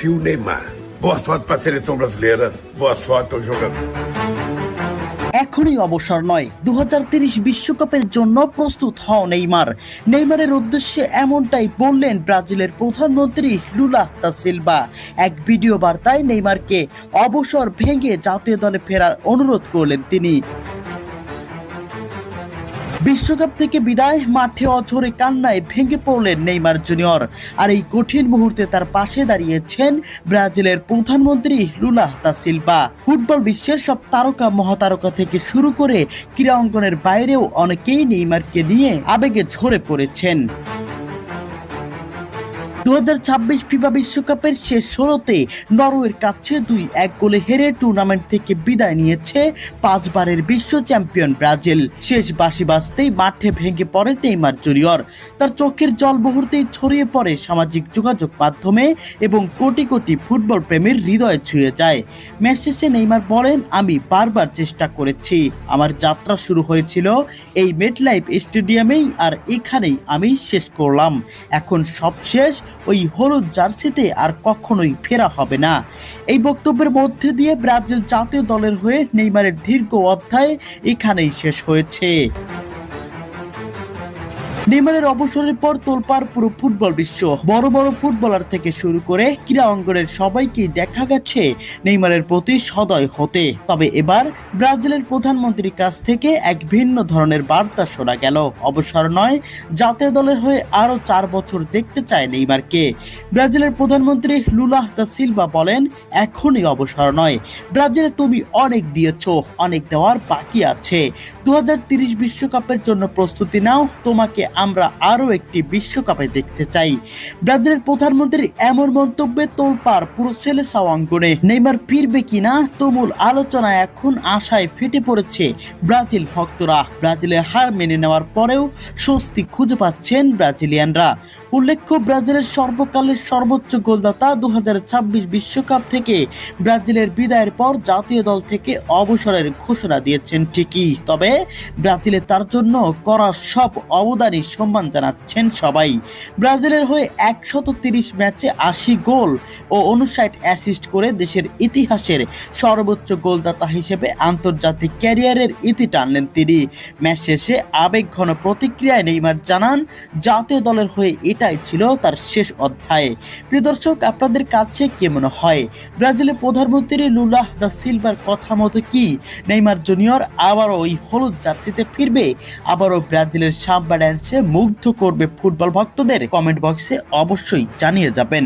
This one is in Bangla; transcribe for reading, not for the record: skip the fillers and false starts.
desafio o Neymar. Boa sorte para a seleção brasileira. Boa sorte ao jogador. এখনই অবসর নয়, 2030 বিশ্বকাপের জন্য প্রস্তুত হও নেইমার। নেইমারের উদ্দেশ্যে এমনটাই বললেন ব্রাজিলের প্রধানমন্ত্রী লুলা দা সিলভা। এক ভিডিও বার্তায় নেইমারকে অবসর ভেঙে জাতীয় দলে ফেরার অনুরোধ করলেন তিনি। বিশ্বকাপ থেকে বিদায়, মাঠে অঝরে কান্নায় ভেঙে পড়লেন নেইমার জুনিয়র। আর এই কঠিন মুহূর্তে তার পাশে দাঁড়িয়েছেন ব্রাজিলের প্রধানমন্ত্রী লুলা দা সিলভা। ফুটবল বিশ্বের সব তারকা মহাতারকা থেকে শুরু করে ক্রীড়া অঙ্গনের বাইরেও অনেকেই নেইমারকে নিয়ে আবেগে ঝরে পড়েছেন। 2026 ফিফা বিশ্বকাপের শেষ 16তে নরওয়ের কাছে 2-1 গোলে হেরে টুর্নামেন্ট থেকে বিদায় নিয়েছে 5 বারের বিশ্ব চ্যাম্পিয়ন ব্রাজিল। শেষ বাঁশি বাজতেই মাঠে ভেঙে পড়ে নেইমার জুনিয়র। তার চোখের জল মুহূর্তেই ছড়িয়ে পড়ে সামাজিক যোগাযোগ মাধ্যমে এবং কোটি কোটি ফুটবল প্রেমীর হৃদয়ে ছুঁয়ে যায়। ম্যাচ শেষে নেইমার বলেন, আমি বারবার চেষ্টা করেছি। আমার যাত্রা শুরু হয়েছিল এই মেটলাইফ স্টেডিয়ামেই, আর এখানেই আমি শেষ করলাম। এখন সব শেষ, ওই হলুদ জার্সিতে আর কখনোই ফেরা হবে না। এই বক্তব্যের মধ্যে দিয়ে ব্রাজিল জাতীয় দলের হয়ে নেইমারের দীর্ঘ অধ্যায় এখানেই শেষ হয়েছে। নেইমারের অবসরের পর তোলপাড় পুরো ফুটবল বিশ্ব। বড় বড় ফুটবলার থেকে শুরু করে ক্রীড়া অঙ্গনের সবাইকেই দেখা গেছে নেইমারের প্রতি সদয় হতে। তবে এবার ব্রাজিলের প্রধানমন্ত্রীর কাছ থেকে এক ভিন্ন ধরনের বার্তা শোনা গেল। অবসর নয়, জাতীয় দলের হয়ে আরও 4 বছর দেখতে চায় নেইমারকে। ব্রাজিলের প্রধানমন্ত্রী লুলা দা সিলভা বলেন, এখনই অবসর নয়। ব্রাজিলে তুমি অনেক দিয়েছ, অনেক দেওয়ার বাকি আছে। 2030 বিশ্বকাপের জন্য প্রস্তুতি নাও, তোমাকে আমরা আরো একটি বিশ্বকাপে দেখতে চাই। ব্রাজিলের প্রধানমন্ত্রীর এমন মন্তব্যে তোলপাড় পুরো সেলেসাও অঙ্গনে। নেইমার ফিরবে কিনা তুমুল আলোচনা এখন আশায় ফেটে পড়েছে ব্রাজিল ভক্তরা। ব্রাজিলের হার মেনে নেওয়ার পরেও স্বস্তি খুঁজে পাচ্ছেন ব্রাজিলিয়ানরা। উল্লেখ্য, ব্রাজিলের সর্বকালের সর্বোচ্চ গোলদাতা 2026 বিশ্বকাপ থেকে ব্রাজিলের বিদায়ের পর জাতীয় দল থেকে অবসরের ঘোষণা দিয়েছেন ঠিকই, তবে ব্রাজিলে তার জন্য করা সব অবদানই সম্মান জানাচ্ছেন সবাই। ব্রাজিলের হয়ে 130 ম্যাচে 80 গোল ও 59 অ্যাসিস্ট করে দেশের ইতিহাসের সর্বোচ্চ গোলদাতা হিসেবে আন্তর্জাতিক ক্যারিয়ারের ইতি টানলেন তিনি। ম্যাচ শেষে আবেগঘন প্রতিক্রিয়ায় নেইমার জানান, জাতীয় দলের হয়ে এটাই ছিল তার শেষ অধ্যায়। প্রিয় দর্শক, আপনাদের কাছে কে মনে হয়, ব্রাজিলের প্রধানমন্ত্রী লুলা দা সিলভার কথা মতো কি নেইমার জুনিয়র আবারও ওই হলুদ জার্সিতে ফিরবে, আবারও ব্রাজিলের সাম্বা ড্যান্সে মুগ্ধ করবে ফুটবল ভক্তদের? কমেন্ট বক্সে অবশ্যই জানিয়ে যাবেন।